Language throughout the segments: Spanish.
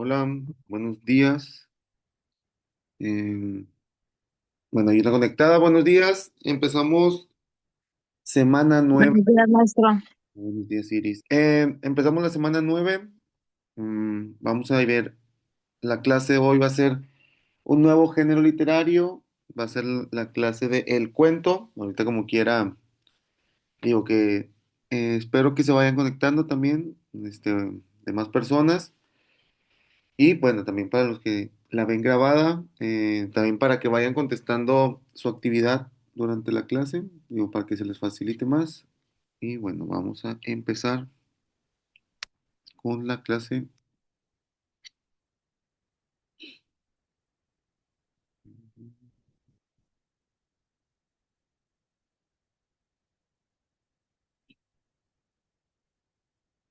Hola, buenos días. Eh, bueno, ahí está conectada. Buenos días. Empezamos semana 9. Buenos días, maestro. Buenos días, Iris. Empezamos la semana 9. Vamos a ver, la clase hoy va a ser un nuevo género literario. Va a ser la clase de el cuento. Ahorita como quiera, digo que espero que se vayan conectando también, de más personas. Y bueno, también para los que la ven grabada, también para que vayan contestando su actividad durante la clase, digo, para que se les facilite más. Y bueno, vamos a empezar con la clase.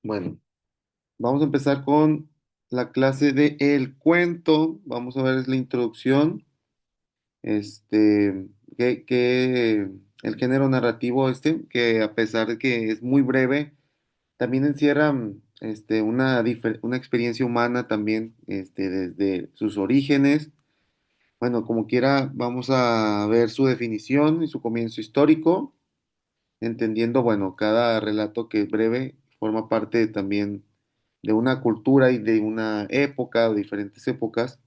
Bueno, vamos a empezar con la clase de el cuento. Vamos a ver es la introducción, este, el género narrativo que a pesar de que es muy breve, también encierra una experiencia humana también, desde sus orígenes. Bueno, como quiera, vamos a ver su definición y su comienzo histórico, entendiendo, bueno, cada relato que es breve forma parte también de una cultura y de una época o diferentes épocas.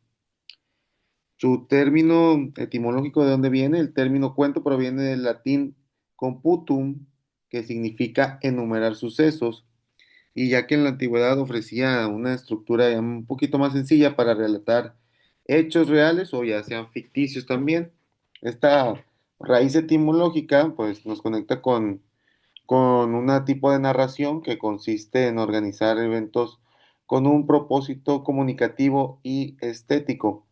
Su término etimológico, ¿de dónde viene? El término cuento proviene del latín computum, que significa enumerar sucesos. Y ya que en la antigüedad ofrecía una estructura ya un poquito más sencilla para relatar hechos reales o ya sean ficticios también, esta raíz etimológica pues nos conecta con un tipo de narración que consiste en organizar eventos con un propósito comunicativo y estético.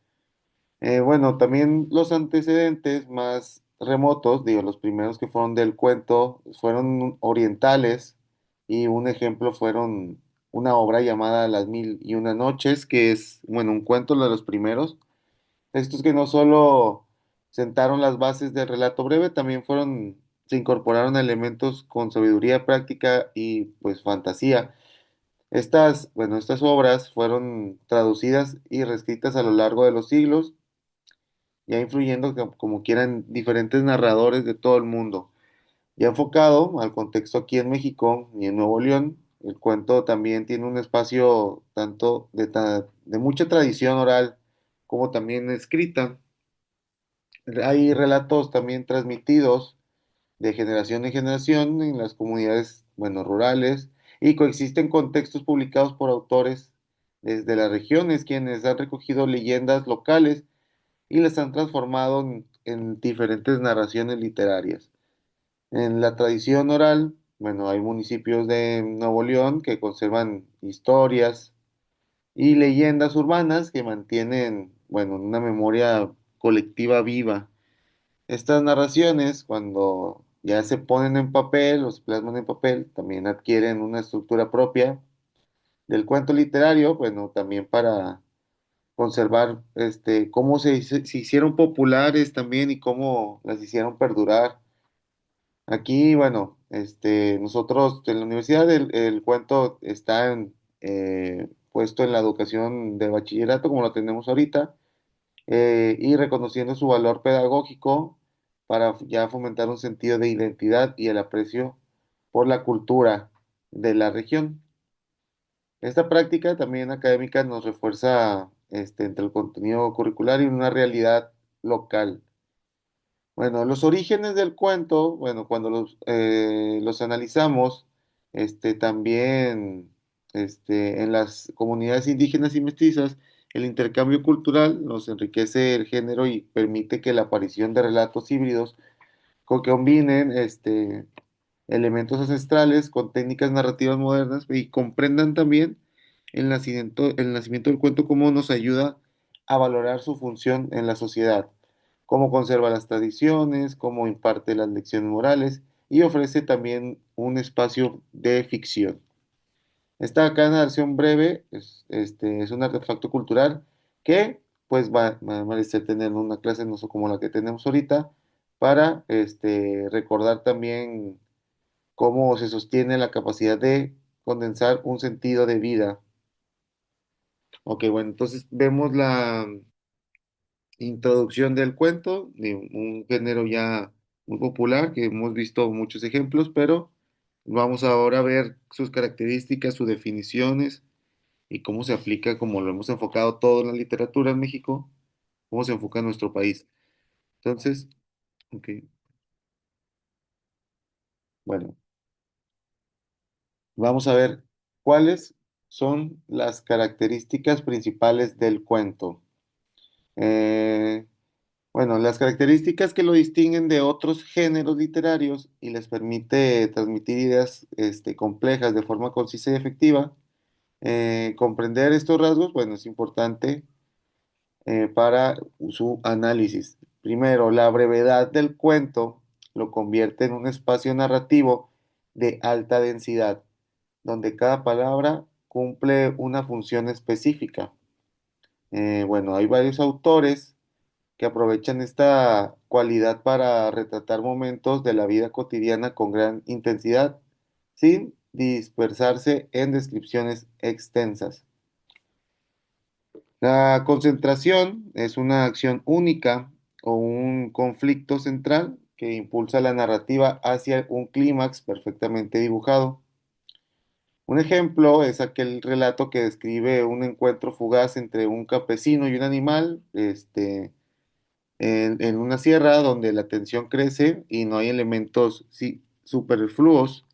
Bueno, también los antecedentes más remotos, digo, los primeros que fueron del cuento, fueron orientales y un ejemplo fueron una obra llamada Las Mil y Una Noches, que es, bueno, un cuento de los primeros. Estos que no solo sentaron las bases del relato breve, también se incorporaron elementos con sabiduría práctica y pues fantasía. Estas obras fueron traducidas y reescritas a lo largo de los siglos ya influyendo como quieran diferentes narradores de todo el mundo. Ya enfocado al contexto aquí en México y en Nuevo León, el cuento también tiene un espacio tanto de mucha tradición oral como también escrita. Hay relatos también transmitidos de generación en generación en las comunidades, bueno, rurales y coexisten con textos publicados por autores desde las regiones, quienes han recogido leyendas locales y las han transformado en diferentes narraciones literarias. En la tradición oral, bueno, hay municipios de Nuevo León que conservan historias y leyendas urbanas que mantienen, bueno, una memoria colectiva viva. Estas narraciones, cuando ya se ponen en papel o se plasman en papel, también adquieren una estructura propia del cuento literario, bueno, también para conservar cómo se hicieron populares también y cómo las hicieron perdurar. Aquí, bueno, nosotros en la universidad el cuento está puesto en la educación de bachillerato como lo tenemos ahorita, y reconociendo su valor pedagógico para ya fomentar un sentido de identidad y el aprecio por la cultura de la región. Esta práctica también académica nos refuerza entre el contenido curricular y una realidad local. Bueno, los orígenes del cuento, bueno, cuando los analizamos, también en las comunidades indígenas y mestizas, el intercambio cultural nos enriquece el género y permite que la aparición de relatos híbridos que combinen elementos ancestrales con técnicas narrativas modernas y comprendan también el nacimiento del cuento, cómo nos ayuda a valorar su función en la sociedad, cómo conserva las tradiciones, cómo imparte las lecciones morales y ofrece también un espacio de ficción. Esta acá narración breve es un artefacto cultural que pues va a merecer tener una clase no sé como la que tenemos ahorita para recordar también cómo se sostiene la capacidad de condensar un sentido de vida. Ok, bueno, entonces vemos la introducción del cuento, de un género ya muy popular, que hemos visto muchos ejemplos, pero vamos ahora a ver sus características, sus definiciones y cómo se aplica, como lo hemos enfocado todo en la literatura en México, cómo se enfoca en nuestro país. Entonces, ok, bueno, vamos a ver cuáles son las características principales del cuento. Eh, Bueno, las características que lo distinguen de otros géneros literarios y les permite transmitir ideas complejas de forma concisa y efectiva. Comprender estos rasgos, bueno, es importante para su análisis. Primero, la brevedad del cuento lo convierte en un espacio narrativo de alta densidad, donde cada palabra cumple una función específica. Bueno, hay varios autores que aprovechan esta cualidad para retratar momentos de la vida cotidiana con gran intensidad, sin dispersarse en descripciones extensas. La concentración es una acción única o un conflicto central que impulsa la narrativa hacia un clímax perfectamente dibujado. Un ejemplo es aquel relato que describe un encuentro fugaz entre un campesino y un animal, en una sierra donde la tensión crece y no hay elementos superfluos.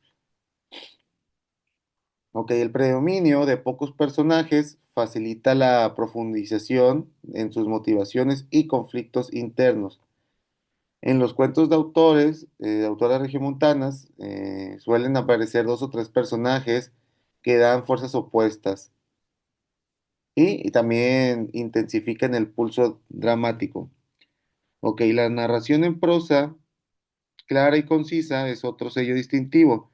Ok, el predominio de pocos personajes facilita la profundización en sus motivaciones y conflictos internos. En los cuentos de autores, de autoras regiomontanas, suelen aparecer dos o tres personajes que dan fuerzas opuestas y también intensifican el pulso dramático. Ok, la narración en prosa clara y concisa es otro sello distintivo.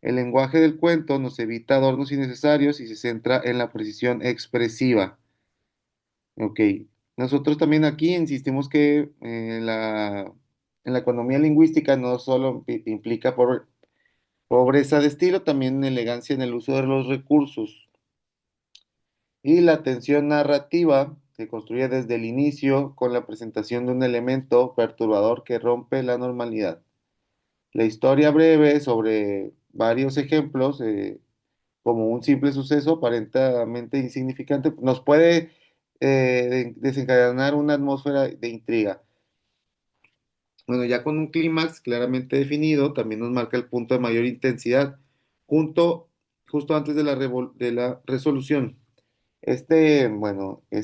El lenguaje del cuento nos evita adornos innecesarios y se centra en la precisión expresiva. Ok, nosotros también aquí insistimos que en la economía lingüística no solo implica pobreza de estilo, también elegancia en el uso de los recursos. Y la tensión narrativa se construye desde el inicio con la presentación de un elemento perturbador que rompe la normalidad. La historia breve sobre varios ejemplos, como un simple suceso aparentemente insignificante, nos puede desencadenar una atmósfera de intriga. Bueno, ya con un clímax claramente definido, también nos marca el punto de mayor intensidad, junto, justo antes de de la resolución. Este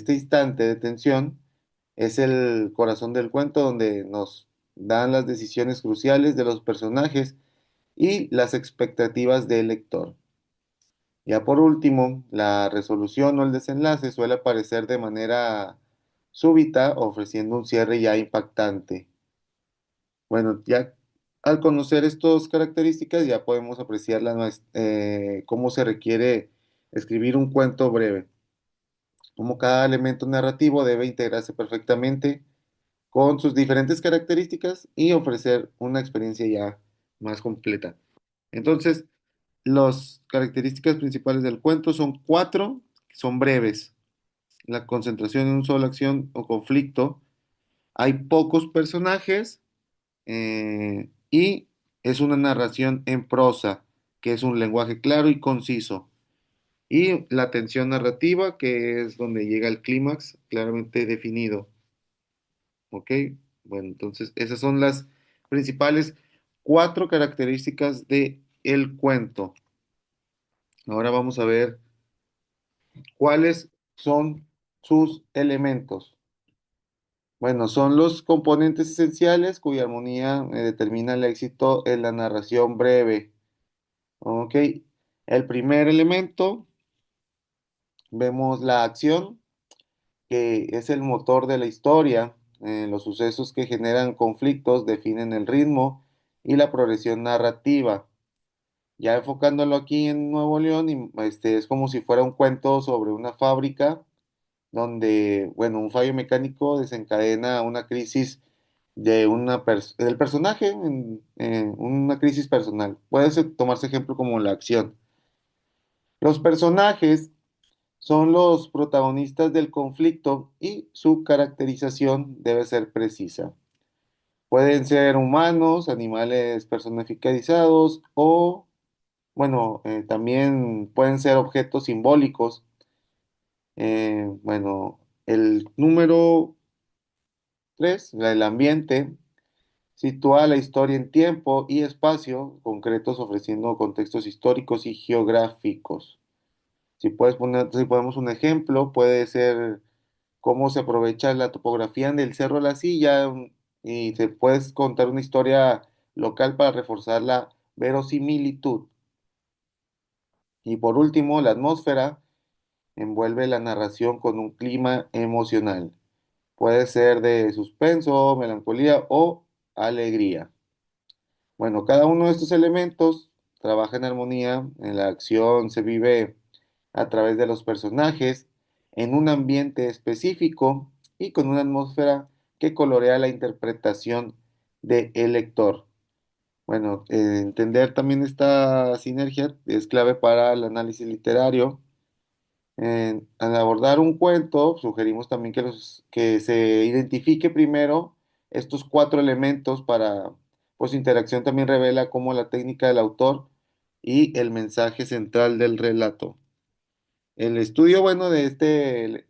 instante de tensión es el corazón del cuento donde nos dan las decisiones cruciales de los personajes y las expectativas del lector. Ya por último, la resolución o el desenlace suele aparecer de manera súbita, ofreciendo un cierre ya impactante. Bueno, ya al conocer estas características, ya podemos apreciar cómo se requiere escribir un cuento breve, cómo cada elemento narrativo debe integrarse perfectamente con sus diferentes características y ofrecer una experiencia ya más completa. Entonces, las características principales del cuento son cuatro, son breves. La concentración en una sola acción o conflicto. Hay pocos personajes y es una narración en prosa, que es un lenguaje claro y conciso. Y la tensión narrativa, que es donde llega el clímax claramente definido. ¿Ok? Bueno, entonces esas son las principales cuatro características de el cuento. Ahora vamos a ver cuáles son sus elementos. Bueno, son los componentes esenciales cuya armonía determina el éxito en la narración breve. Ok, el primer elemento, vemos la acción, que es el motor de la historia. Los sucesos que generan conflictos definen el ritmo y la progresión narrativa. Ya enfocándolo aquí en Nuevo León, es como si fuera un cuento sobre una fábrica donde, bueno, un fallo mecánico desencadena una crisis del personaje, una crisis personal. Puede tomarse ejemplo como la acción. Los personajes son los protagonistas del conflicto y su caracterización debe ser precisa. Pueden ser humanos, animales personificados o, bueno, también pueden ser objetos simbólicos. Bueno, el número 3, el ambiente, sitúa la historia en tiempo y espacio concretos ofreciendo contextos históricos y geográficos. Si ponemos un ejemplo, puede ser cómo se aprovecha la topografía del Cerro La Silla y se puedes contar una historia local para reforzar la verosimilitud. Y por último, la atmósfera envuelve la narración con un clima emocional. Puede ser de suspenso, melancolía o alegría. Bueno, cada uno de estos elementos trabaja en armonía, en la acción se vive a través de los personajes, en un ambiente específico y con una atmósfera que colorea la interpretación del lector. Bueno, entender también esta sinergia es clave para el análisis literario. Al abordar un cuento, sugerimos también que se identifique primero estos cuatro elementos para, pues, su interacción también revela cómo la técnica del autor y el mensaje central del relato. El estudio, bueno, de este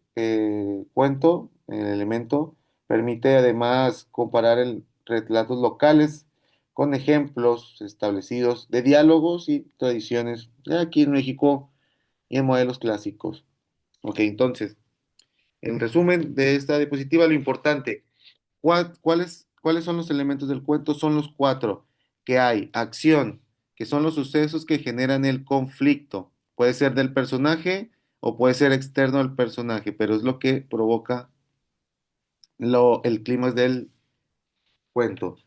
cuento, el elemento, permite además comparar relatos locales con ejemplos establecidos de diálogos y tradiciones aquí en México y en modelos clásicos. Ok, entonces, en resumen de esta diapositiva, lo importante, ¿cuáles son los elementos del cuento? Son los cuatro que hay. Acción, que son los sucesos que generan el conflicto. Puede ser del personaje o puede ser externo al personaje, pero es lo que provoca el clímax del cuento.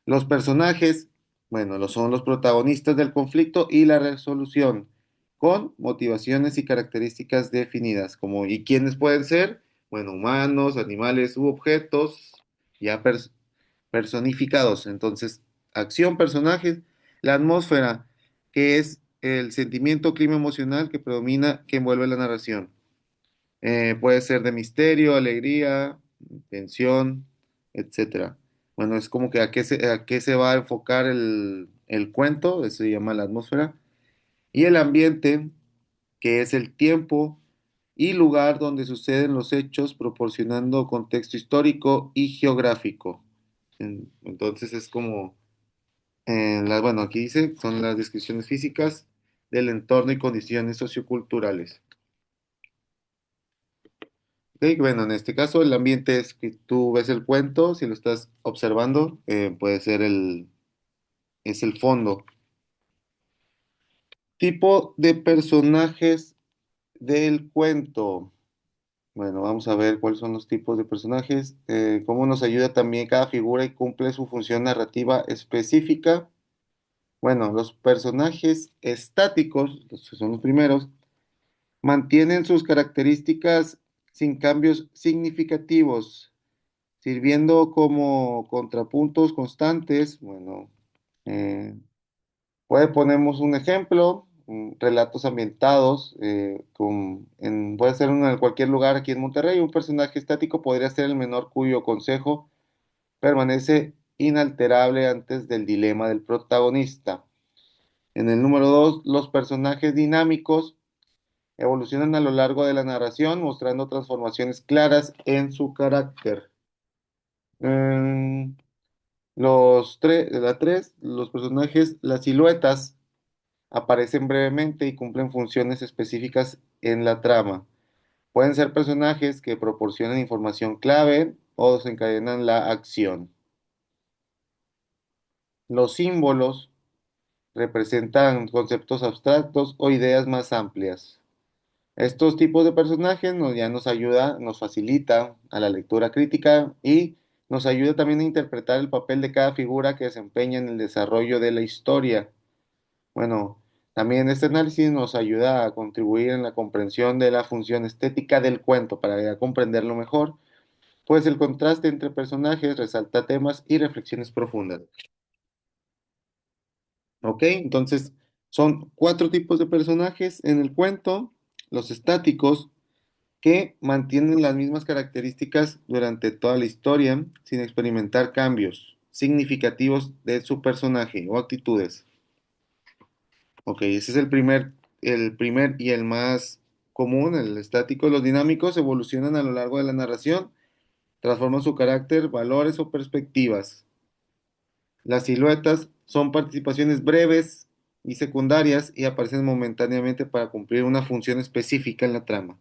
Los personajes, bueno, son los protagonistas del conflicto y la resolución, con motivaciones y características definidas, como ¿y quiénes pueden ser? Bueno, humanos, animales u objetos ya personificados. Entonces, acción, personajes, la atmósfera, que es el sentimiento o clima emocional que predomina, que envuelve la narración. Puede ser de misterio, alegría, tensión, etcétera. Bueno, es como que a qué se va a enfocar el cuento, eso se llama la atmósfera. Y el ambiente, que es el tiempo y lugar donde suceden los hechos, proporcionando contexto histórico y geográfico. Entonces es como, bueno, aquí dice, son las descripciones físicas del entorno y condiciones socioculturales. Ok, bueno, en este caso el ambiente es que tú ves el cuento, si lo estás observando, puede ser es el fondo. Tipo de personajes del cuento. Bueno, vamos a ver cuáles son los tipos de personajes, cómo nos ayuda también cada figura y cumple su función narrativa específica. Bueno, los personajes estáticos, los que son los primeros, mantienen sus características sin cambios significativos, sirviendo como contrapuntos constantes. Bueno, eh, ponemos un ejemplo, relatos ambientados, puede ser uno en cualquier lugar aquí en Monterrey. Un personaje estático podría ser el menor cuyo consejo permanece inalterable antes del dilema del protagonista. En el número 2, los personajes dinámicos evolucionan a lo largo de la narración, mostrando transformaciones claras en su carácter. Em, la 3, los personajes, las siluetas aparecen brevemente y cumplen funciones específicas en la trama. Pueden ser personajes que proporcionan información clave o desencadenan la acción. Los símbolos representan conceptos abstractos o ideas más amplias. Estos tipos de personajes ya nos ayuda, nos facilita a la lectura crítica y nos ayuda también a interpretar el papel de cada figura que desempeña en el desarrollo de la historia. Bueno, también este análisis nos ayuda a contribuir en la comprensión de la función estética del cuento para ya comprenderlo mejor, pues el contraste entre personajes resalta temas y reflexiones profundas. ¿Ok? Entonces, son cuatro tipos de personajes en el cuento. los estáticos, que mantienen las mismas características durante toda la historia sin experimentar cambios significativos de su personaje o actitudes. Ok, ese es el primer y el más común, el estático. Los dinámicos evolucionan a lo largo de la narración, transforman su carácter, valores o perspectivas. Las siluetas son participaciones breves y secundarias y aparecen momentáneamente para cumplir una función específica en la trama.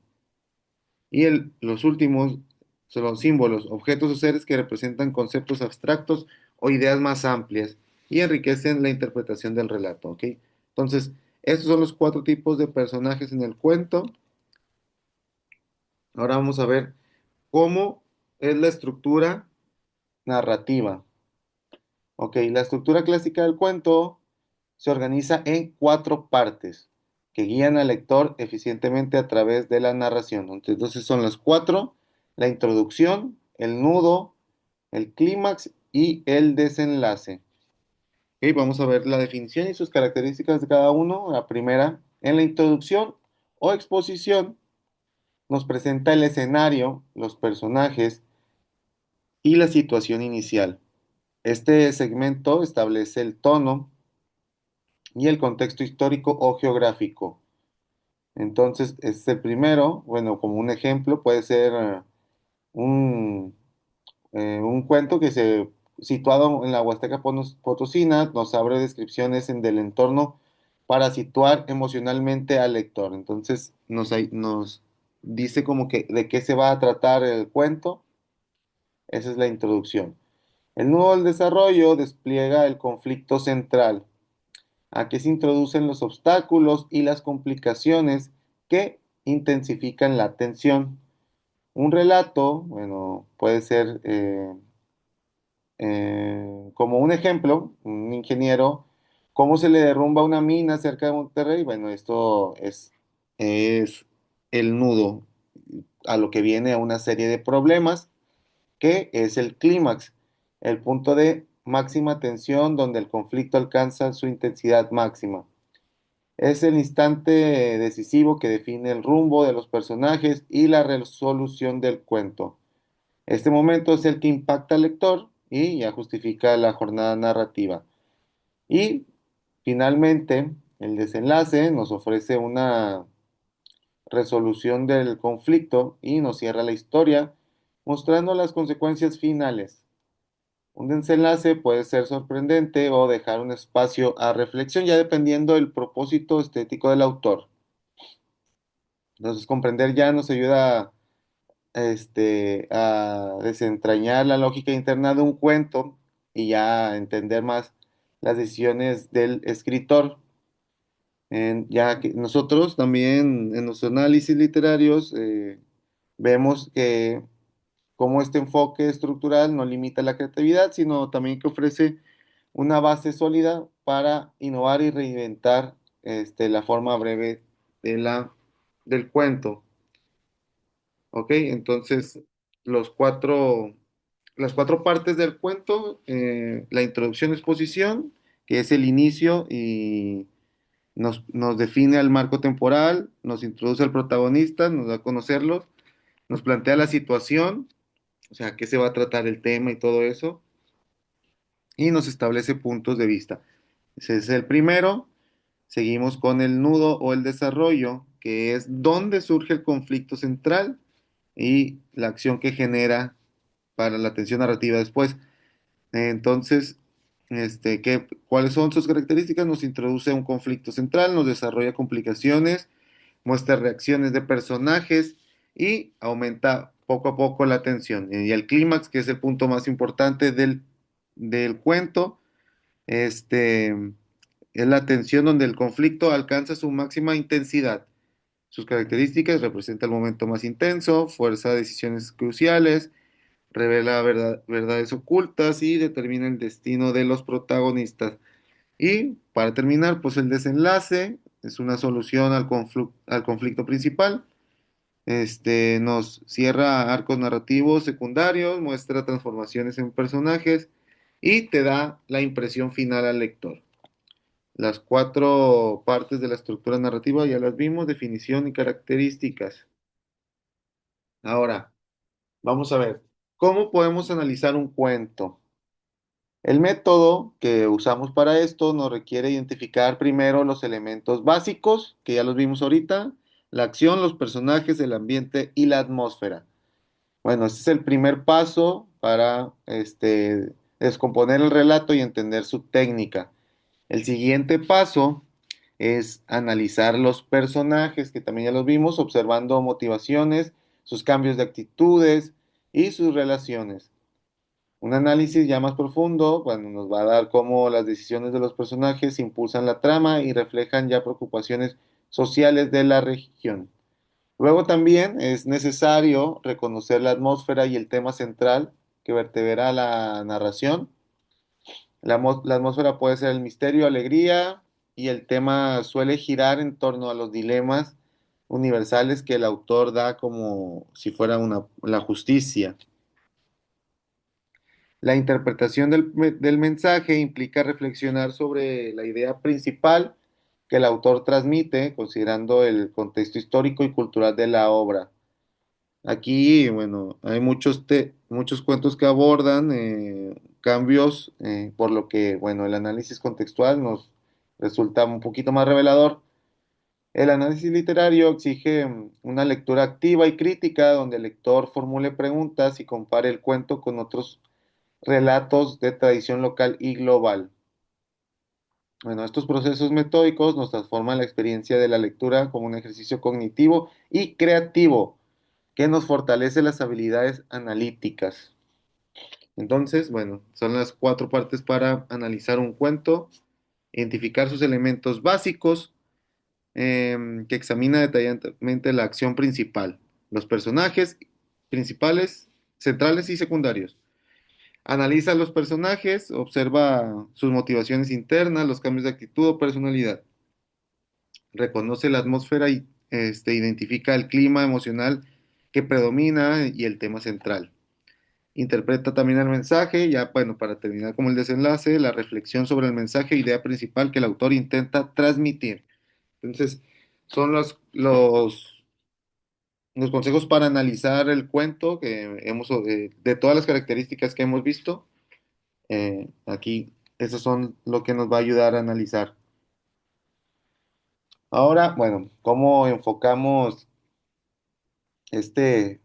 Y los últimos son los símbolos, objetos o seres que representan conceptos abstractos o ideas más amplias y enriquecen la interpretación del relato, ¿ok? Entonces, estos son los cuatro tipos de personajes en el cuento. Ahora vamos a ver cómo es la estructura narrativa. Ok, la estructura clásica del cuento se organiza en cuatro partes que guían al lector eficientemente a través de la narración. Entonces son las cuatro: la introducción, el nudo, el clímax y el desenlace. Ok, vamos a ver la definición y sus características de cada uno. La primera, en la introducción o exposición, nos presenta el escenario, los personajes y la situación inicial. Este segmento establece el tono y el contexto histórico o geográfico. Entonces, es el primero, bueno, como un ejemplo, puede ser un, un cuento que se situado en la Huasteca Potosina, nos abre descripciones del entorno para situar emocionalmente al lector. Entonces, nos dice como que de qué se va a tratar el cuento. Esa es la introducción. El nudo del desarrollo despliega el conflicto central. Aquí se introducen los obstáculos y las complicaciones que intensifican la tensión. Un relato, bueno, puede ser como un ejemplo, un ingeniero, cómo se le derrumba una mina cerca de Monterrey. Bueno, esto es el nudo a lo que viene a una serie de problemas, que es el clímax, el punto de máxima tensión donde el conflicto alcanza su intensidad máxima. Es el instante decisivo que define el rumbo de los personajes y la resolución del cuento. Este momento es el que impacta al lector y ya justifica la jornada narrativa. Y finalmente, el desenlace nos ofrece una resolución del conflicto y nos cierra la historia mostrando las consecuencias finales. Un desenlace puede ser sorprendente o dejar un espacio a reflexión, ya dependiendo del propósito estético del autor. Entonces, comprender ya nos ayuda a desentrañar la lógica interna de un cuento y ya a entender más las decisiones del escritor. Ya que nosotros también en los análisis literarios vemos que cómo este enfoque estructural no limita la creatividad, sino también que ofrece una base sólida para innovar y reinventar la forma breve del cuento. ¿Ok? Entonces, los cuatro, las cuatro partes del cuento: la introducción, exposición, que es el inicio y nos define al marco temporal, nos introduce al protagonista, nos da a conocerlos, nos plantea la situación, o sea, qué se va a tratar el tema y todo eso, y nos establece puntos de vista. Ese es el primero. Seguimos con el nudo o el desarrollo, que es donde surge el conflicto central y la acción que genera para la tensión narrativa después. Entonces, ¿cuáles son sus características? Nos introduce un conflicto central, nos desarrolla complicaciones, muestra reacciones de personajes y aumenta poco a poco la tensión. Y el clímax, que es el punto más importante del cuento, este, es la tensión donde el conflicto alcanza su máxima intensidad. Sus características: representa el momento más intenso, fuerza decisiones cruciales, revela verdades ocultas y determina el destino de los protagonistas. Y para terminar, pues el desenlace es una solución al conflicto principal. Nos cierra arcos narrativos secundarios, muestra transformaciones en personajes y te da la impresión final al lector. Las cuatro partes de la estructura narrativa ya las vimos, definición y características. Ahora, vamos a ver, ¿cómo podemos analizar un cuento? El método que usamos para esto nos requiere identificar primero los elementos básicos, que ya los vimos ahorita, la acción, los personajes, el ambiente y la atmósfera. Bueno, este es el primer paso para descomponer el relato y entender su técnica. El siguiente paso es analizar los personajes, que también ya los vimos, observando motivaciones, sus cambios de actitudes y sus relaciones. Un análisis ya más profundo, bueno, nos va a dar cómo las decisiones de los personajes impulsan la trama y reflejan ya preocupaciones sociales de la región. Luego también es necesario reconocer la atmósfera y el tema central que vertebra la narración. La atmósfera puede ser el misterio, alegría, y el tema suele girar en torno a los dilemas universales que el autor da como si fuera la justicia. La interpretación del mensaje implica reflexionar sobre la idea principal que el autor transmite, considerando el contexto histórico y cultural de la obra. Aquí, bueno, hay muchos cuentos que abordan cambios, por lo que, bueno, el análisis contextual nos resulta un poquito más revelador. El análisis literario exige una lectura activa y crítica, donde el lector formule preguntas y compare el cuento con otros relatos de tradición local y global. Bueno, estos procesos metódicos nos transforman la experiencia de la lectura como un ejercicio cognitivo y creativo que nos fortalece las habilidades analíticas. Entonces, bueno, son las cuatro partes para analizar un cuento, identificar sus elementos básicos, que examina detalladamente la acción principal, los personajes principales, centrales y secundarios. Analiza los personajes, observa sus motivaciones internas, los cambios de actitud o personalidad. Reconoce la atmósfera y identifica el clima emocional que predomina y el tema central. Interpreta también el mensaje, ya bueno, para terminar como el desenlace, la reflexión sobre el mensaje, idea principal que el autor intenta transmitir. Entonces, son los consejos para analizar el cuento de todas las características que hemos visto. Aquí, esos son lo que nos va a ayudar a analizar. Ahora, bueno, ¿cómo enfocamos este,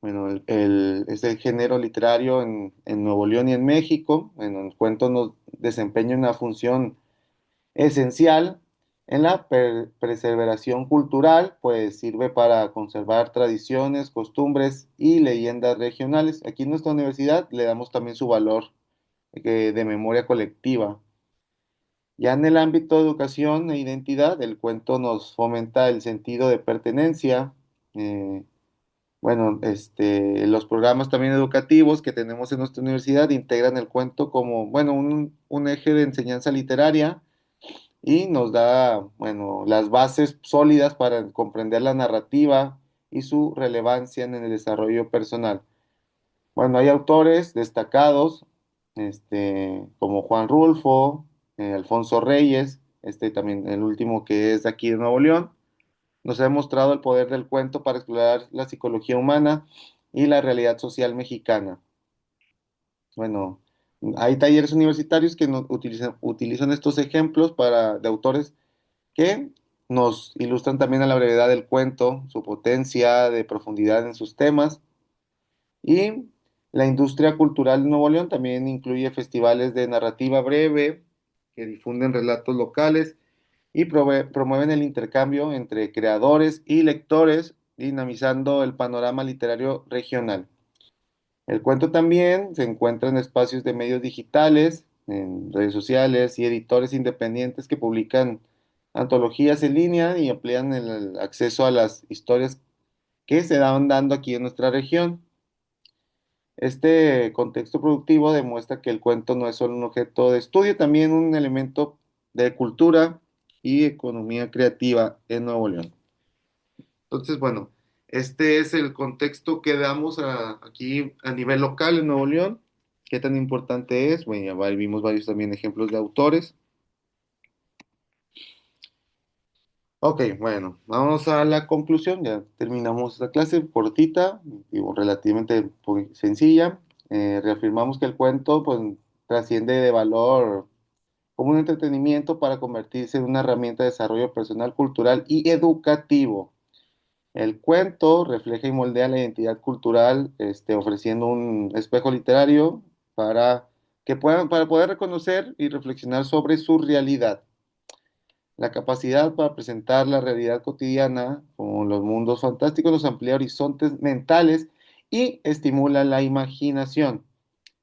bueno, este género literario en Nuevo León y en México? Bueno, el cuento nos desempeña una función esencial en la preservación cultural, pues sirve para conservar tradiciones, costumbres y leyendas regionales. Aquí en nuestra universidad le damos también su valor de memoria colectiva. Ya en el ámbito de educación e identidad, el cuento nos fomenta el sentido de pertenencia. eh, bueno, los programas también educativos que tenemos en nuestra universidad integran el cuento como, bueno, un eje de enseñanza literaria y nos da, bueno, las bases sólidas para comprender la narrativa y su relevancia en el desarrollo personal. Bueno, hay autores destacados, como Juan Rulfo, Alfonso Reyes, también el último que es de aquí de Nuevo León, nos ha demostrado el poder del cuento para explorar la psicología humana y la realidad social mexicana. Bueno, hay talleres universitarios que utilizan estos ejemplos de autores que nos ilustran también a la brevedad del cuento, su potencia de profundidad en sus temas. Y la industria cultural de Nuevo León también incluye festivales de narrativa breve que difunden relatos locales y promueven el intercambio entre creadores y lectores, dinamizando el panorama literario regional. El cuento también se encuentra en espacios de medios digitales, en redes sociales y editores independientes que publican antologías en línea y amplían el acceso a las historias que se van dando aquí en nuestra región. Este contexto productivo demuestra que el cuento no es solo un objeto de estudio, también un elemento de cultura y economía creativa en Nuevo León. Entonces, bueno, este es el contexto que damos aquí a nivel local en Nuevo León. ¿Qué tan importante es? Bueno, ya vimos varios también ejemplos de autores. Ok, bueno, vamos a la conclusión. Ya terminamos la clase cortita, digo, relativamente sencilla. Reafirmamos que el cuento pues, trasciende de valor como un entretenimiento para convertirse en una herramienta de desarrollo personal, cultural y educativo. El cuento refleja y moldea la identidad cultural, ofreciendo un espejo literario para poder reconocer y reflexionar sobre su realidad. La capacidad para presentar la realidad cotidiana, como los mundos fantásticos, nos amplía horizontes mentales y estimula la imaginación.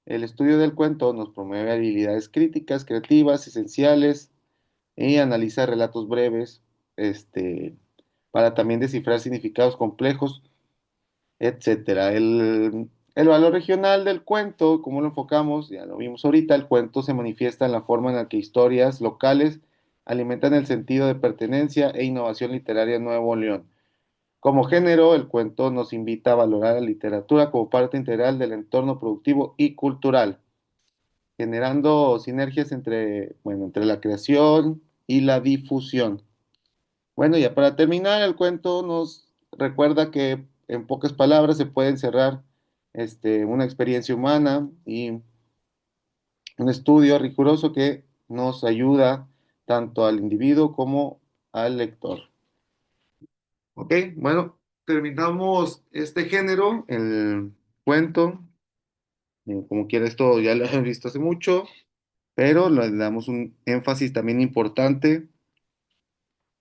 El estudio del cuento nos promueve habilidades críticas, creativas, esenciales y analiza relatos breves, para también descifrar significados complejos, etcétera. El valor regional del cuento, ¿cómo lo enfocamos? Ya lo vimos ahorita, el cuento se manifiesta en la forma en la que historias locales alimentan el sentido de pertenencia e innovación literaria en Nuevo León. Como género, el cuento nos invita a valorar la literatura como parte integral del entorno productivo y cultural, generando sinergias entre la creación y la difusión. Bueno, ya para terminar, el cuento nos recuerda que en pocas palabras se puede encerrar una experiencia humana y un estudio riguroso que nos ayuda tanto al individuo como al lector. Ok, bueno, terminamos este género, el cuento. Como quiera, esto ya lo he visto hace mucho, pero le damos un énfasis también importante.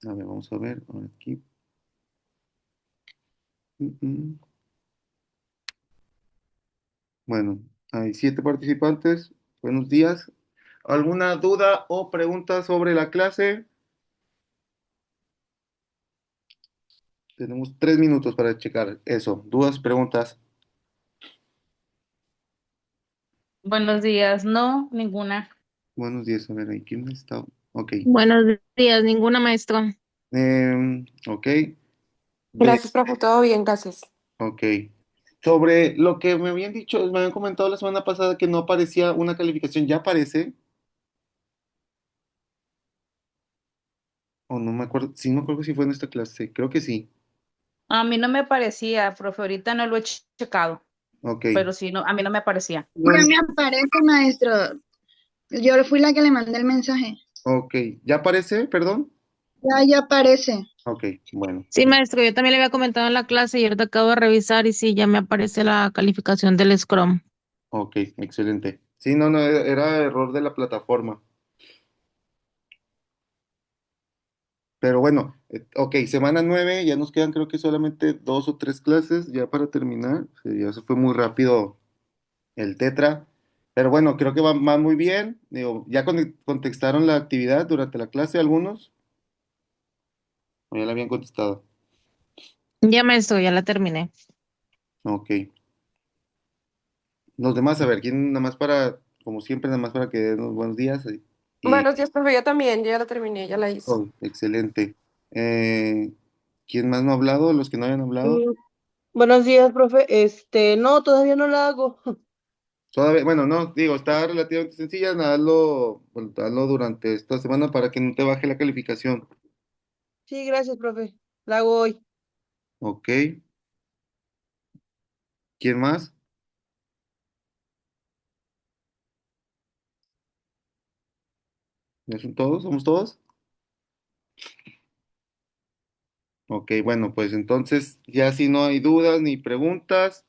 A ver, vamos a ver aquí. Mm, mm. Bueno, hay 7 participantes. Buenos días. ¿Alguna duda o pregunta sobre la clase? Tenemos 3 minutos para checar eso. ¿Dudas, preguntas? Buenos días, no, ninguna. Buenos días. A ver, ¿ahí quién está? Ok. Buenos días, ninguna maestro. Ok. De, Gracias, profe. Todo bien, gracias. ok. Sobre lo que me habían dicho, me habían comentado la semana pasada que no aparecía una calificación. ¿Ya aparece? O no me acuerdo. Sí, no me acuerdo si fue en esta clase. Creo que sí. A mí no me parecía, profe, ahorita no lo he checado, Ok. pero sí, no, a mí no me parecía. Ya Bueno, me aparece, maestro. Yo fui la que le mandé el mensaje. ok. ¿Ya aparece? Perdón. Ya aparece. Ok, bueno. Sí, maestro, yo también le había comentado en la clase y ahorita acabo de revisar y sí, ya me aparece la calificación del Scrum. Ok, excelente. Sí, no, no, era error de la plataforma. Pero bueno, ok, semana 9, ya nos quedan creo que solamente 2 o 3 clases ya para terminar. Sí, ya se fue muy rápido el tetra. Pero bueno, creo que va muy bien. Digo, ¿ya contestaron la actividad durante la clase algunos? ¿O ya la habían contestado? Ya, maestro, ya la terminé. Ok. Los demás, a ver, ¿quién nada más como siempre, nada más para que den los buenos días? Y, Buenos días, profe. Yo también, yo ya la terminé, ya la hice. oh, excelente. Eh, ¿Quién más no ha hablado? Los que no hayan hablado. Mm, Buenos días, profe. No, todavía no la hago. Todavía, bueno, no, digo, está relativamente sencilla, nada, bueno, hazlo durante esta semana para que no te baje la calificación. Sí, gracias, profe. La hago hoy. Ok, ¿quién más? ¿Ya son todos? ¿Somos todos? Ok, bueno, pues entonces ya si no hay dudas ni preguntas,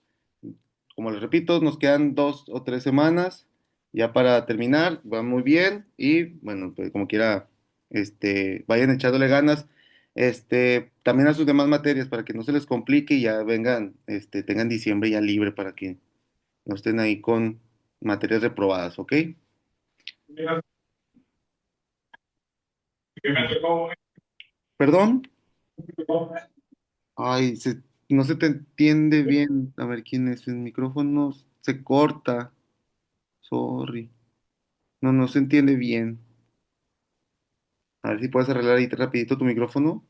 como les repito, nos quedan 2 o 3 semanas ya para terminar, va muy bien y bueno, pues como quiera, vayan echándole ganas, también a sus demás materias para que no se les complique y ya vengan, tengan diciembre ya libre para que no estén ahí con materias reprobadas, ¿ok? ¿Perdón? Ay, no se te entiende bien. A ver, ¿quién es? El micrófono se corta. Sorry. No, no se entiende bien. A ver si puedes arreglar ahí rapidito tu micrófono.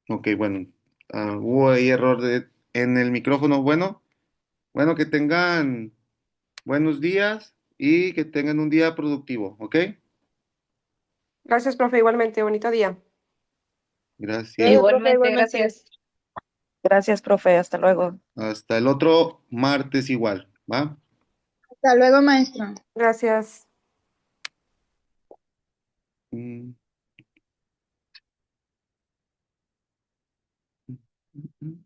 Ok, bueno. Hubo ahí error en el micrófono. Bueno, bueno, que tengan buenos días y que tengan un día productivo, ¿ok? Gracias, profe, igualmente. Bonito día. Gracias. Gracias, profe, Igualmente, igualmente. gracias. Gracias, profe. Hasta luego. Hasta el otro martes igual, ¿va? Hasta luego, maestro. Gracias. Mm, mm, mm.